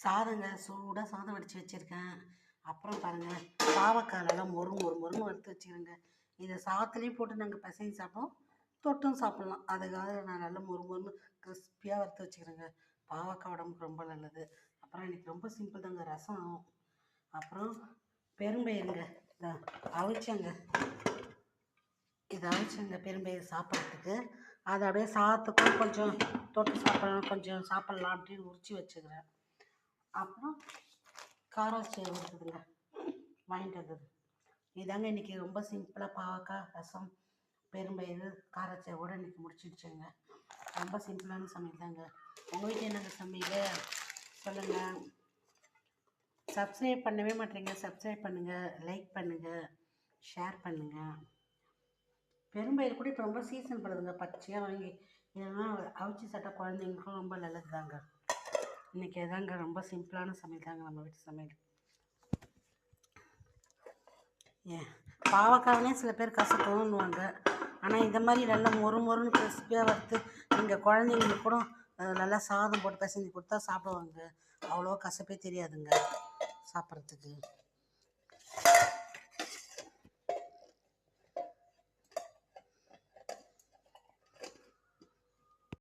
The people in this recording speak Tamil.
சாதங்க சூடாக சாதம் வடித்து வச்சுருக்கேன். அப்புறம் பாருங்கள், பாவக்காயெல்லாம் மொறுன்னு வறுத்து வச்சுக்கிறேங்க. இதை சாதத்துலேயும் போட்டு நாங்கள் பிசைஞ்சு சாப்பிடுவோம், தொட்டும் சாப்பிட்லாம். அதுக்காக நான் நல்லா மொறுன்னு கிறிஸ்பியாக வறுத்து வச்சுக்கிறேங்க. பாவக்காய் உடம்புக்கு ரொம்ப நல்லது. அப்புறம் இன்றைக்கி ரொம்ப சிம்பிள் தாங்க, ரசம். அப்புறம் பெரும்பயிருங்க, இதை அவிச்சேங்க. இதை அவிச்சேங்க பெரும்பயிறு சாப்பிட்றதுக்கு. அதை அப்படியே சாதத்துக்கும் கொஞ்சம் தொட்டு சாப்பிட்லாம் அப்படின்னு உரித்து வச்சுக்கிறேன். அப்புறம் காராச்சேவு இருக்குதுங்க, வாங்கிட்டு வந்தது. இதாங்க இன்றைக்கி ரொம்ப சிம்பிளாக பாவக்காய் ரசம் பெரும்பயிறு காராச்சேவோடு இன்றைக்கி முடிச்சிடுச்சுங்க. ரொம்ப சிம்பிளான சமையல் தாங்க. உங்கள் வீட்டில் என்னங்க சமையல் சொல்லுங்கள். சப்ஸ்கிரைப் பண்ணவே மாட்டேங்க, சப்ஸ்கிரைப் பண்ணுங்கள், லைக் பண்ணுங்கள், ஷேர் பண்ணுங்கள். பெரும்பயிறு கூட இப்போ ரொம்ப சீசன் படுதுங்க, பச்சையாக வாங்கி ஏன்னா அவிச்சி சாப்பிட்டா குழந்தைங்களுக்கும் ரொம்ப நல்லது தாங்க. இன்றைக்கி எதாங்க ரொம்ப சிம்பிளான சமையல் தாங்க நம்ம வீட்டு சமையல். பாவக்காய்னே சில பேர் கசக்குன்னுவாங்க, ஆனால் இந்த மாதிரி நல்லா மொறுன்னு கிறிஸ்பியாக வறுத்து நீங்கள் குழந்தைங்களுக்கு கூட நல்லா சாதம் போட்டு பிசைஞ்சு கொடுத்தா சாப்பிடுவாங்க. அவ்வளோ கசப்பே தெரியாதுங்க சாப்பிட்றதுக்கு.